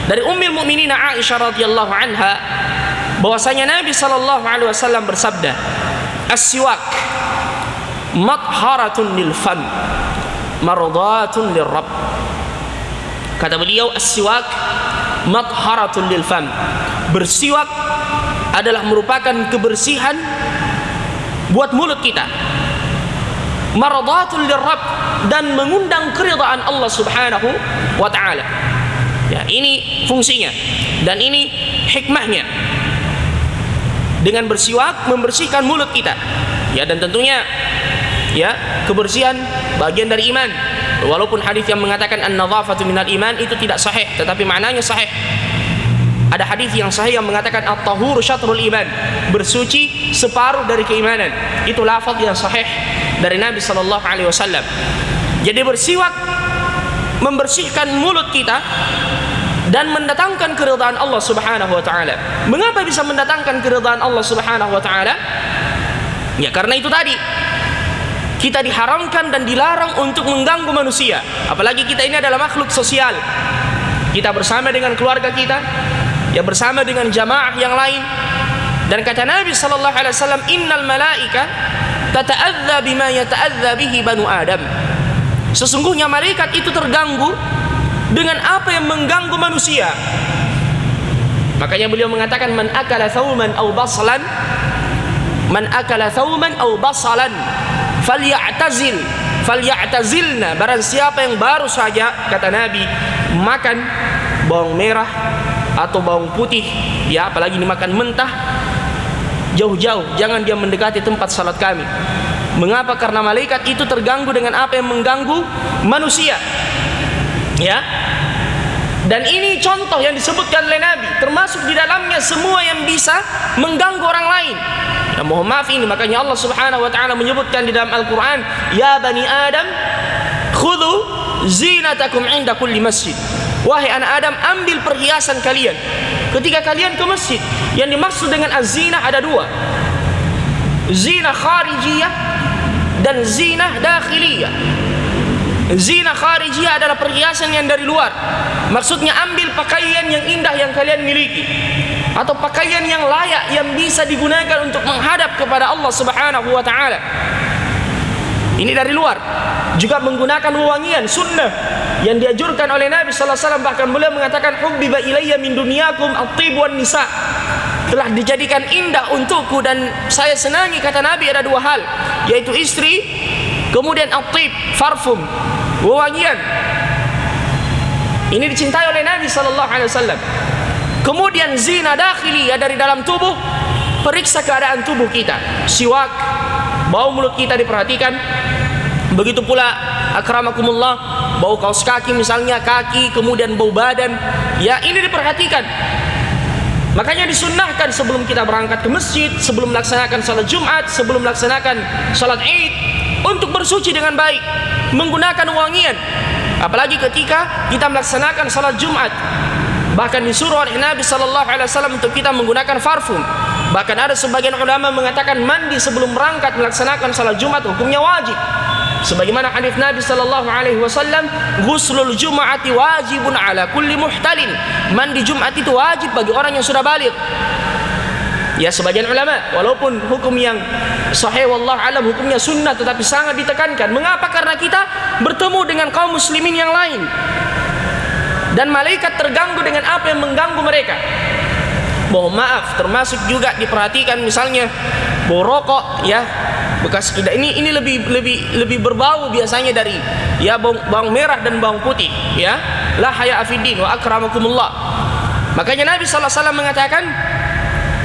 Dari Ummul Mukminin Aisyah radhiyallahu anha, bahwasanya Nabi sallallahu alaihi wasallam bersabda, as-siwak matharatun lil fam, mardatun lirrabb. Kata beliau, as-siwak matharatun lil fam, bersiwak adalah merupakan kebersihan buat mulut kita, mardatun lirrabb, dan mengundang keridhaan Allah Subhanahu wa taala. Ya, ini fungsinya dan ini hikmahnya. Dengan bersiwak membersihkan mulut kita. Ya, dan tentunya ya, kebersihan bagian dari iman. Walaupun hadis yang mengatakan an-nadhafatu minal iman itu tidak sahih, tetapi maknanya sahih. Ada hadis yang sahih yang mengatakan at-tahuru syatrul iman, bersuci separuh dari keimanan. Itu lafaz yang sahih dari Nabi sallallahu alaihi wasallam. Jadi bersiwak membersihkan mulut kita dan mendatangkan keridhaan Allah Subhanahu wa taala. Mengapa bisa mendatangkan keridhaan Allah Subhanahu wa taala? Ya, karena itu tadi, kita diharamkan dan dilarang untuk mengganggu manusia. Apalagi kita ini adalah makhluk sosial. Kita bersama dengan keluarga kita, ya, bersama dengan jamaah yang lain. Dan kata Nabi sallallahu alaihi wasallam, innal malaika tata'adza bima yata'adza bihi banu Adam. Sesungguhnya malaikat itu terganggu dengan apa yang mengganggu manusia. Makanya beliau mengatakan man akala thawman aw basalan falyatazilna, barang siapa yang baru saja, kata Nabi, makan bawang merah atau bawang putih, ya apalagi dimakan mentah, jauh-jauh, jangan dia mendekati tempat salat kami. Mengapa? Karena malaikat itu terganggu dengan apa yang mengganggu manusia, ya. Dan ini contoh yang disebutkan oleh Nabi, termasuk di dalamnya semua yang bisa mengganggu orang lain. Dan mohon maaf ini, makanya Allah Subhanahu wa taala menyebutkan di dalam Al-Qur'an, ya bani Adam khudhu zinatakum 'inda kulli masjid. Wahai anak Adam, ambil perhiasan kalian ketika kalian ke masjid. Yang dimaksud dengan az-zinah ada dua, zinah kharijiyah dan zinah dakhiliyah. Zina kharijiyah adalah perhiasan yang dari luar. Maksudnya ambil pakaian yang indah yang kalian miliki, atau pakaian yang layak yang bisa digunakan untuk menghadap kepada Allah Subhanahu wa taala. Ini dari luar. Juga menggunakan wewangian sunnah yang dianjurkan oleh Nabi sallallahu alaihi wasallam, bahkan beliau mengatakan hubbiba ilayya min dunyakum at-thib wan nisa. Telah dijadikan indah untukku dan saya senangi, kata Nabi, ada dua hal, yaitu istri, kemudian at-thib, parfum, wewangian. Ini dicintai oleh Nabi sallallahu alaihi wasallam. Kemudian zina dakhiliyah, dari dalam tubuh, periksa keadaan tubuh kita, siwak, bau mulut kita diperhatikan. Begitu pula akramakumullah, bau kaos kaki misalnya, kaki, kemudian bau badan, ya ini diperhatikan. Makanya disunnahkan sebelum kita berangkat ke masjid, sebelum melaksanakan salat Jumat, sebelum melaksanakan salat Id, untuk bersuci dengan baik, menggunakan wangian. Apalagi ketika kita melaksanakan salat Jumat, bahkan disuruh oleh Nabi sallallahu alaihi wasallam untuk kita menggunakan parfum. Bahkan ada sebagian ulama mengatakan mandi sebelum berangkat melaksanakan salat Jumat hukumnya wajib. Sebagaimana hadis Nabi sallallahu alaihi wasallam, ghuslul jum'ati wajibun ala kulli muhtalin. Mandi Jumat itu wajib bagi orang yang sudah baligh. Ya, sebagian ulama, walaupun hukum yang sahih wallahu alam hukumnya sunnah, tetapi sangat ditekankan. Mengapa? Karena kita bertemu dengan kaum muslimin yang lain, dan malaikat terganggu dengan apa yang mengganggu mereka. Mohon maaf, termasuk juga diperhatikan misalnya bau rokok, ya, bekas ini lebih berbau biasanya dari ya bawang merah dan bawang putih, ya. La haya afidin wa akramakumullah. Makanya Nabi sallallahu alaihi wasallam mengatakan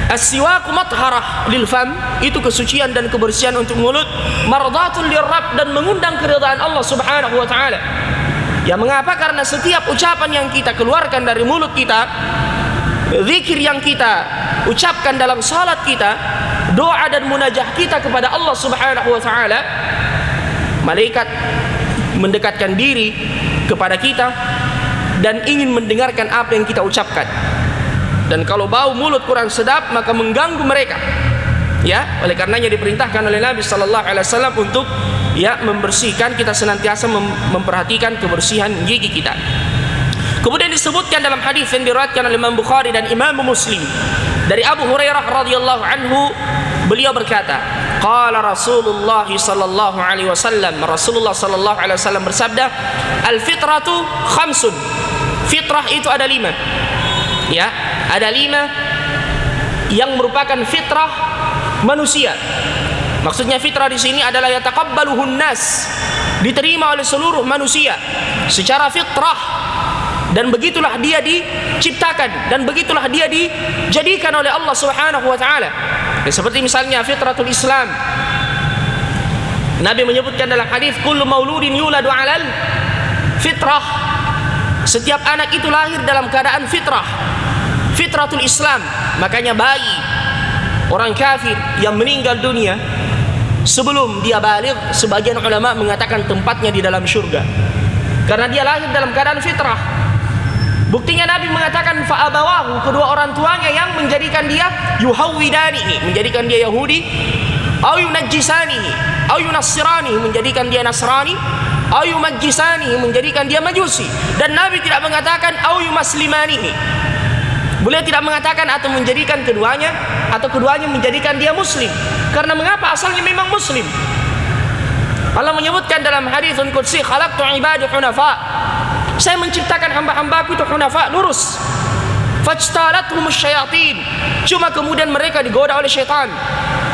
as-siwaku matharah lil fam, itu kesucian dan kebersihan untuk mulut, mardatul lirrabb, dan mengundang keridhaan Allah Subhanahu wa taala. Ya, mengapa? Karena setiap ucapan yang kita keluarkan dari mulut kita, zikir yang kita ucapkan dalam salat kita, doa dan munajah kita kepada Allah Subhanahu wa taala, malaikat mendekatkan diri kepada kita dan ingin mendengarkan apa yang kita ucapkan. Dan kalau bau mulut kurang sedap, maka mengganggu mereka. Ya, oleh karenanya diperintahkan oleh Nabi sallallahu alaihi wasallam untuk ya membersihkan, kita senantiasa memperhatikan kebersihan gigi kita. Kemudian disebutkan dalam hadis yang diriwayatkan oleh Imam Bukhari dan Imam Muslim dari Abu Hurairah radhiyallahu anhu, beliau berkata, qala Rasulullah sallallahu alaihi wasallam, Rasulullah sallallahu alaihi wasallam bersabda, al-fitratu khamsun. Fitrah itu ada 5. Ya, ada 5 yang merupakan fitrah manusia. Maksudnya fitrah di sini adalah yataqabbaluhun nas, diterima oleh seluruh manusia secara fitrah, dan begitulah dia diciptakan dan begitulah dia dijadikan oleh Allah Subhanahu wa taala. Ya, seperti misalnya fitratul Islam. Nabi menyebutkan dalam hadis, kullu mauludin yuladu 'alal fitrah. Setiap anak itu lahir dalam keadaan fitrah, fitratul Islam. Makanya bayi orang kafir yang meninggal dunia sebelum dia baligh, sebagian ulama mengatakan tempatnya di dalam surga, karena dia lahir dalam keadaan fitrah. Buktinya Nabi mengatakan fa'abawahu, kedua orang tuanya yang menjadikan dia yuhawwidanihi, menjadikan dia Yahudi, au yunajjisanihi, au yunassiranihi, menjadikan dia Nasrani, au yumajjisanihi, menjadikan dia Majusi. Dan Nabi tidak mengatakan au yumaslimanihi. Beliau tidak mengatakan atau menjadikan keduanya, atau keduanya menjadikan dia muslim. Karena mengapa? Asalnya memang muslim. Allah menyebutkan dalam haditsun qudsi, khalaqtu ibadi hunafa. Saya menciptakan hamba-hambaku itu hunafa, lurus. Fajtalathum syayatin. Cuma kemudian mereka digoda oleh syaitan.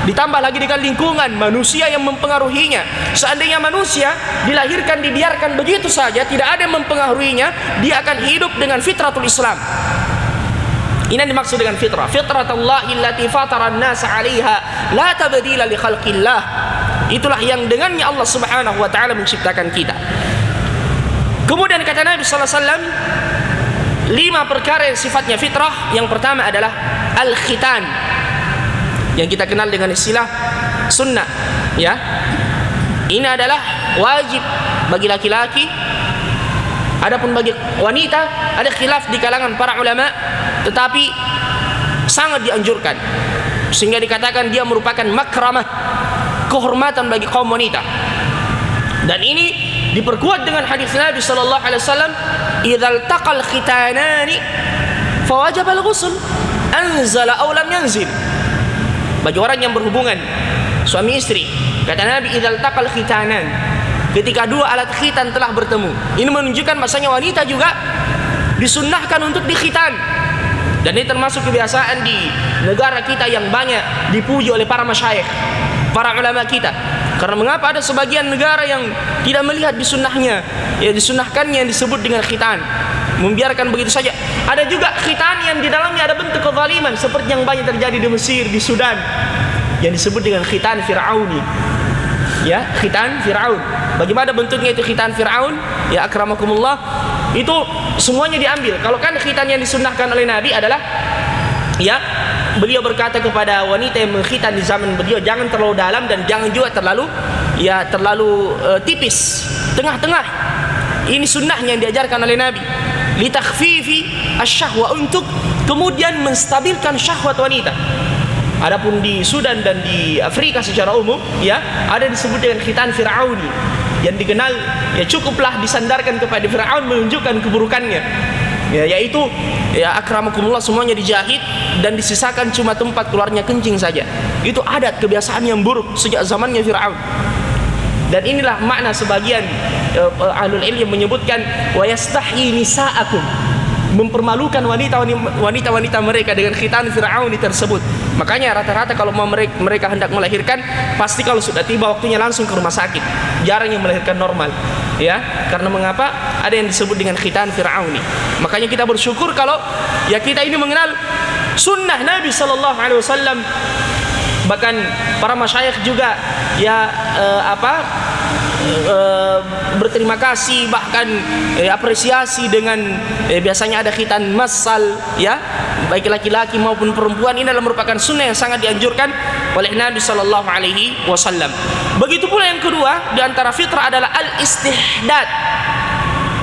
Ditambah lagi dengan lingkungan manusia yang mempengaruhinya. Seandainya manusia dilahirkan dibiarkan begitu saja, tidak ada yang mempengaruhinya, dia akan hidup dengan fitratul Islam. Ini yang dimaksud dengan fitrah. Fitratullahi allati fatara an-nasa 'alaiha la tabdila li khalqillah. Itulah yang dengannya Allah Subhanahu wa taala menciptakan kita. Kemudian kata Nabi sallallahu alaihi wasallam, 5 perkara yang sifatnya fitrah. Yang pertama adalah al-khitan, yang kita kenal dengan istilah sunnah, ya. Ini adalah wajib bagi laki-laki. Adapun bagi wanita ada khilaf di kalangan para ulama, tetapi sangat dianjurkan, sehingga dikatakan dia merupakan makramah, kehormatan bagi kaum wanita. Dan ini diperkuat dengan hadis Nabi sallallahu alaihi wasallam, "Idzal taqal khitanani fawajib al-ghusl, anzala aw lam yanzil." Bagi orang yang berhubungan suami istri, kata Nabi, "Idzal taqal khitanan," ketika 2 alat khitan telah bertemu. Ini menunjukkan bahasanya wanita juga disunnahkan untuk dikhitan. Dan ini termasuk kebiasaan di negara kita yang banyak dipuji oleh para masyayikh, para ulama kita. Karena mengapa ada sebagian negara yang tidak melihat disunnahnya, ya disunnahkannya yang disebut dengan khitan, membiarkan begitu saja. Ada juga khitan yang di dalamnya ada bentuk kezaliman, seperti yang banyak terjadi di Mesir, di Sudan, yang disebut dengan khitan Fir'auni. Ya, khitan Fir'aun. Bagaimana bentuknya itu khitan Fir'aun? Ya akramakumullah, itu semuanya diambil. Kalau kan khitan yang disunnahkan oleh Nabi adalah, ya, beliau berkata kepada wanita yang mengkhitan di zaman beliau, jangan terlalu dalam dan jangan juga terlalu tipis, tengah-tengah. Ini sunnahnya yang diajarkan oleh Nabi. Litakhfifi asyahwa, untuk kemudian menstabilkan syahwat wanita. Adapun di Sudan dan di Afrika secara umum, ya, ada disebut dengan khitan Fir'auni, yang dikenal, ya cukuplah disandarkan kepada Fir'aun menunjukkan keburukannya. Ya, yaitu, ya akramakumullah, semuanya dijahit dan disisakan cuma tempat keluarnya kencing saja. Itu adat kebiasaan yang buruk sejak zamannya Fir'aun. Dan inilah makna sebagian ahlul ilm yang menyebutkan wa yastahyi nisa'akum, mempermalukan wanita-wanita mereka dengan khitan Fir'aun tersebut. Makanya rata-rata kalau mereka hendak melahirkan, pasti kalau sudah tiba waktunya langsung ke rumah sakit. Jarang yang melahirkan normal, ya. Karena mengapa? Ada yang disebut dengan khitan Fir'auni. Makanya kita bersyukur kalau ya kita ini mengenal sunnah Nabi sallallahu alaihi wasallam. Bahkan para masyayikh juga ya berterima kasih, bahkan apresiasi dengan biasanya ada khitan massal, ya, baik laki-laki maupun perempuan. Ini adalah merupakan sunnah yang sangat dianjurkan oleh Nabi sallallahu alaihi wasallam. Begitu pula yang kedua di antara fitrah adalah al-istihdad.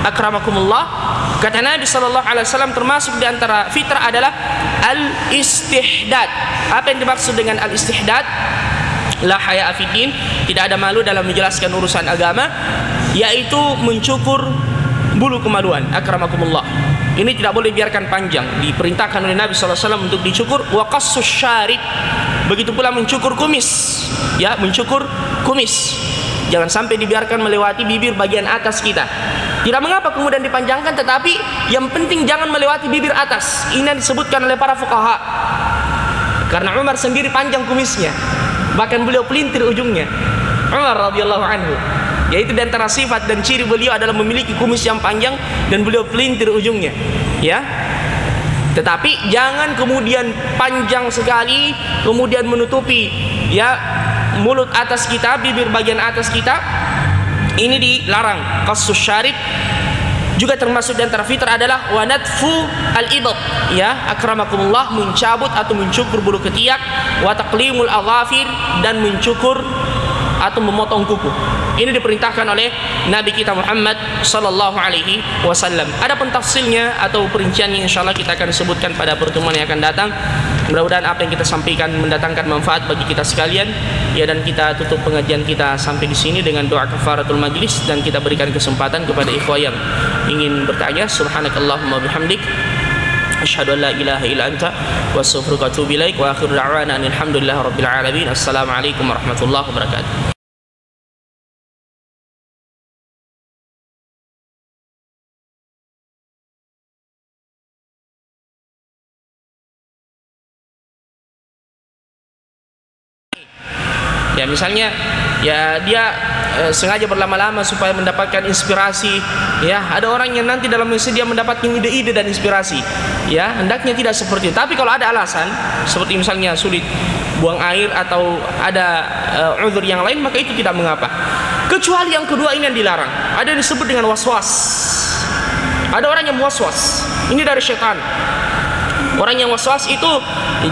Akramakumullah, kata Nabi sallallahu alaihi wasallam, termasuk di antara fitrah adalah al-istihdad. Apa yang dimaksud dengan al-istihdad? La haya'a fiddin, tidak ada malu dalam menjelaskan urusan agama, yaitu mencukur bulu kemaluan. Akramakumullah, ini tidak boleh biarkan panjang, diperintahkan oleh Nabi sallallahu alaihi wasallam untuk dicukur. Wa qassus syarib, begitu pula mencukur kumis, ya, mencukur kumis. Jangan sampai dibiarkan melewati bibir bagian atas kita. Tidak mengapa kemudian dipanjangkan, tetapi yang penting jangan melewati bibir atas. Ini yang disebutkan oleh para fuqaha. Karena Umar sendiri panjang kumisnya, bahkan beliau pelintir ujungnya, Umar radhiyallahu anhu. Yaitu di antara sifat dan ciri beliau adalah memiliki kumis yang panjang dan beliau pelintir ujungnya, ya. Tetapi jangan kemudian panjang sekali kemudian menutupi, ya, mulut atas kita, bibir bagian atas kita. Ini dilarang. Qassus syarib juga termasuk di antara fitrah adalah wanatfu al-ibad, ya akramakumullah, mencabut atau mencukur bulu ketiak, wa taqlimul adhafir, dan mencukur atau memotong kuku. Ini diperintahkan oleh Nabi kita Muhammad sallallahu alaihi wasallam. Ada pentafsilnya atau perinciannya insyaallah kita akan sebutkan pada pertemuan yang akan datang. Mudah-mudahan apa yang kita sampaikan mendatangkan manfaat bagi kita sekalian, ya, dan kita tutup pengajian kita sampai di sini dengan doa kafaratul majlis, dan kita berikan kesempatan kepada ikhwah yang ingin bertanya. Subhanakallahumma bihamdik, asyhadu an la ilaha illa anta wa astaghfiruka wa atubu ilaik, wa akhiru da'wana alhamdulillahi rabbil alamin. Assalamualaikum warahmatullahi wabarakatuh. Ya misalnya ya dia sengaja berlama-lama supaya mendapatkan inspirasi. Ya, ada orang yang nanti dalam misi dia mendapatkan ide-ide dan inspirasi. Ya, hendaknya tidak seperti itu. Tapi kalau ada alasan seperti misalnya sulit buang air atau ada uzur yang lain, maka itu tidak mengapa. Kecuali yang kedua ini yang dilarang. Ada yang disebut dengan waswas. Ada orang yang waswas. Ini dari syaitan. Orang yang waswas itu,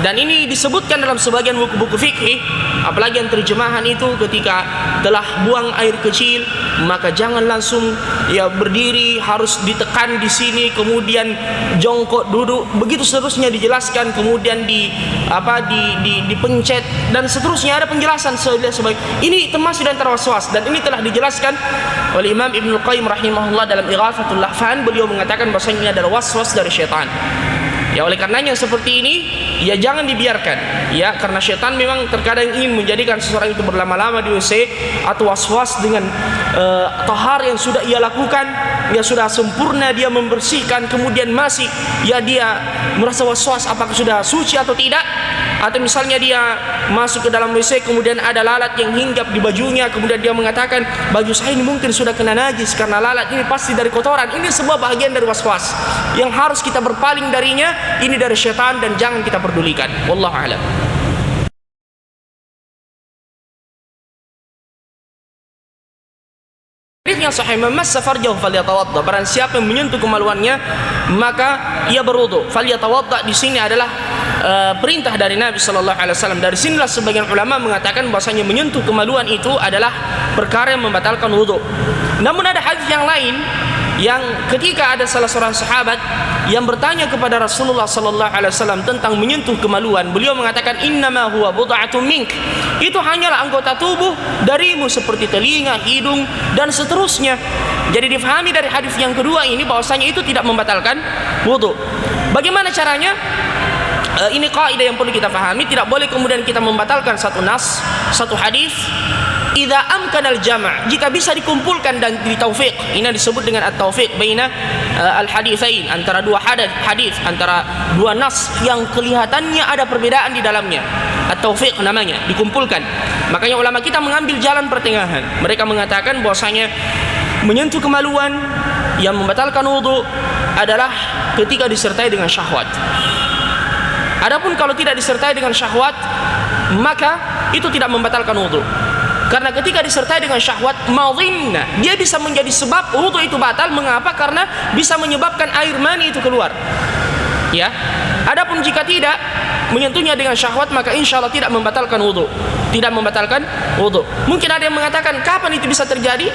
dan ini disebutkan dalam sebagian buku-buku fikih, apalagi yang terjemahan itu, ketika telah buang air kecil maka jangan langsung ya berdiri, harus ditekan di sini, kemudian jongkok duduk, begitu seterusnya dijelaskan, kemudian dipencet dan seterusnya, ada penjelasan sebagai ini termasuk dan terwaswas, dan ini telah dijelaskan oleh Imam Ibnu Qayyim rahimahullah dalam Ighathatul Lahfan. Beliau mengatakan bahwasanya ini adalah waswas dari syaitan. Ya, oleh karenanya seperti ini ya jangan dibiarkan, ya, karena syaitan memang terkadang ingin menjadikan seseorang itu berlama-lama di WC atau was-was dengan tahar yang sudah ia lakukan, ya sudah sempurna dia membersihkan, kemudian masih ya dia merasa was-was apakah sudah suci atau tidak. Atau misalnya dia masuk ke dalam WC kemudian ada lalat yang hinggap di bajunya, kemudian dia mengatakan baju saya ini mungkin sudah kena najis karena lalat ini pasti dari kotoran. Ini sebuah bagian dari was-was yang harus kita berpaling darinya. Ini dari syaitan dan jangan kita pedulikan. Wallahu a'lam. Hadis yang sahih, "Mamassa farjahu falyatawadda." Barang siapa yang menyentuh kemaluannya maka ia berwudu. Falyatawadda di sini adalah perintah dari Nabi sallallahu alaihi wasallam. Dari sinilah sebagian ulama mengatakan bahwasanya menyentuh kemaluan itu adalah perkara yang membatalkan wudu. Namun ada hadis yang lain yang ketika ada salah seorang sahabat yang bertanya kepada Rasulullah sallallahu alaihi wasallam tentang menyentuh kemaluan, beliau mengatakan innama huwa bud'atun mink. Itu hanyalah anggota tubuh darimu seperti telinga, hidung dan seterusnya. Jadi difahami dari hadis yang kedua ini bahwasanya itu tidak membatalkan wudu. Bagaimana caranya? Ini kaidah yang perlu kita pahami. Tidak boleh kemudian kita membatalkan satu nas, satu hadis idza amkanal jama', jika bisa dikumpulkan dan ditaufiq. Ini disebut dengan at-taufiq baina al-haditsain, antara dua hadis, antara dua nas yang kelihatannya ada perbedaan di dalamnya. At-taufiq namanya, dikumpulkan. Makanya ulama kita mengambil jalan pertengahan. Mereka mengatakan bahwasanya menyentuh kemaluan yang membatalkan wudu adalah ketika disertai dengan syahwat. Adapun kalau tidak disertai dengan syahwat, maka itu tidak membatalkan wudu. Karena ketika disertai dengan syahwat, madhinna, dia bisa menjadi sebab wudu itu batal. Mengapa? Karena bisa menyebabkan air mani itu keluar. Ya. Adapun jika tidak menyentuhnya dengan syahwat, maka insya Allah tidak membatalkan wudu. Tidak membatalkan wudu. Mungkin ada yang mengatakan kapan itu bisa terjadi?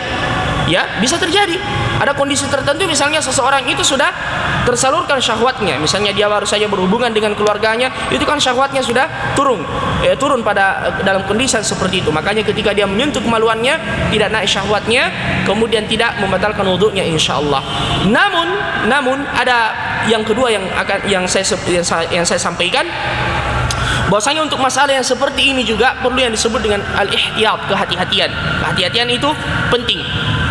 Ya, bisa terjadi. Ada kondisi tertentu, misalnya seseorang itu sudah tersalurkan syahwatnya, misalnya dia baru saja berhubungan dengan keluarganya, itu kan syahwatnya sudah turun pada dalam kondisi seperti itu. Makanya ketika dia menyentuh kemaluannya, tidak naik syahwatnya, kemudian tidak membatalkan wudunya insyaallah. Namun ada yang kedua yang saya sampaikan, bahwasanya untuk masalah yang seperti ini juga perlu yang disebut dengan al-ihtiyat, kehati-hatian. Kehati-hatian itu penting,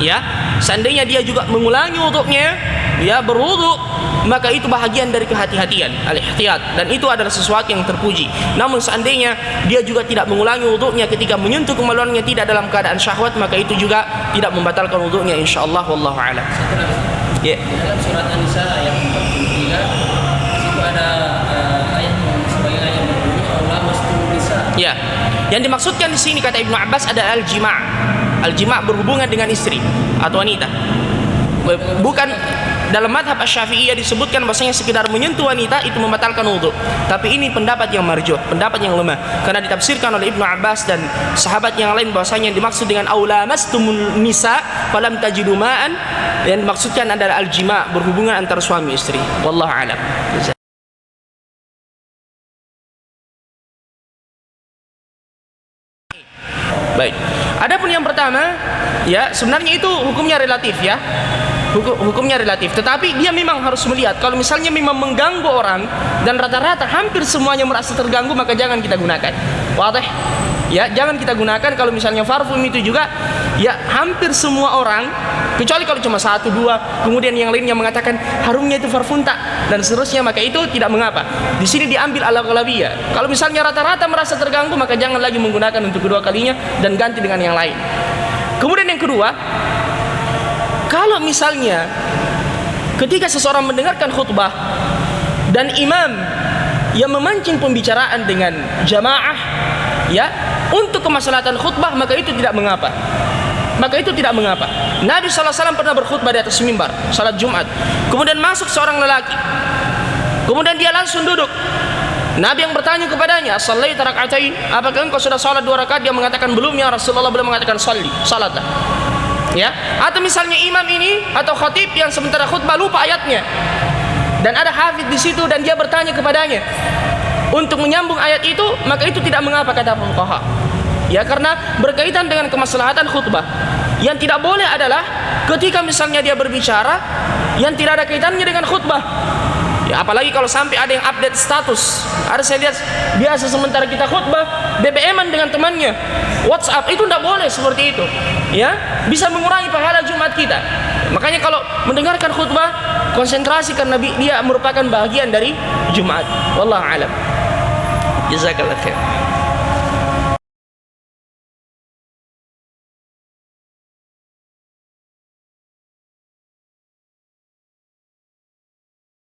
ya. Seandainya dia juga mengulangi wudunya, ya berwudu, maka itu bahagian dari kehati-hatian, al-ihtiyat, dan itu adalah sesuatu yang terpuji. Namun seandainya dia juga tidak mengulangi wudunya ketika menyentuh kemaluannya tidak dalam keadaan syahwat, maka itu juga tidak membatalkan wudunya insyaallah. Wallahu a'lam. Ya. Dalam surat An-Nisa ayat 43 itu ada ayat sebagai ayat berbunyi Allah mastul nisa. Ya. Yang dimaksudkan di sini kata Ibnu Abbas ada al-jima'. Al-jima' berhubungan dengan istri atau wanita. Bukan dalam madhab Asy-Syafi'iyah disebutkan bahwasanya sekedar menyentuh wanita itu membatalkan wudu. Tapi ini pendapat yang marjuh, pendapat yang lemah, karena ditafsirkan oleh Ibnu Abbas dan sahabat yang lain bahwasanya yang dimaksud dengan aulamastumun nisa falam tajidu ma'an, yang dimaksudkan adalah al-jima', berhubungan antara suami istri. Wallahu a'lam. Baik. Adapun yang pertama, ya sebenarnya itu hukumnya relatif, ya. Hukumnya relatif, tetapi dia memang harus melihat kalau misalnya memang mengganggu orang dan rata-rata hampir semuanya merasa terganggu, maka jangan kita gunakan. Wadih? Ya, jangan kita gunakan kalau misalnya parfum itu juga ya hampir semua orang, kecuali kalau cuma satu dua, kemudian yang lainnya mengatakan harumnya itu parfum tak dan seterusnya, maka itu tidak mengapa. Di sini diambil al-aghlabiyah. Kalau misalnya rata-rata merasa terganggu, maka jangan lagi menggunakan untuk kedua kalinya dan ganti dengan yang lain. Kemudian yang kedua, kalau misalnya ketika seseorang mendengarkan khutbah dan imam yang memancing pembicaraan dengan jamaah ya untuk kemaslahatan khutbah, maka itu tidak mengapa. Maka itu tidak mengapa. Nabi SAW pernah berkhutbah di atas mimbar salat Jumat. Kemudian masuk seorang lelaki. Kemudian dia langsung duduk. Nabi yang bertanya kepadanya, "Shallaita rak'atain?" Apakah engkau sudah salat 2 rakaat? Dia mengatakan, "Belum ya Rasulullah." Belum mengatakan shalli, salatlah. Ya, atau misalnya imam ini atau khatib yang sementara khutbah lupa ayatnya. Dan ada hafidz di situ dan dia bertanya kepadanya untuk menyambung ayat itu, maka itu tidak mengapa kata fuqaha. Ya, karena berkaitan dengan kemaslahatan khutbah. Yang tidak boleh adalah ketika misalnya dia berbicara yang tidak ada kaitannya dengan khutbah. Ya, apalagi kalau sampai ada yang update status. Ada saya lihat biasa sementara kita khutbah BBM-an dengan temannya, WhatsApp, itu tidak boleh seperti itu. Ya, bisa mengurangi pahala Jumat kita. Makanya kalau mendengarkan khutbah konsentrasi karena dia merupakan bagian dari Jumat. Wallahu a'lam. Jazakallahu khair.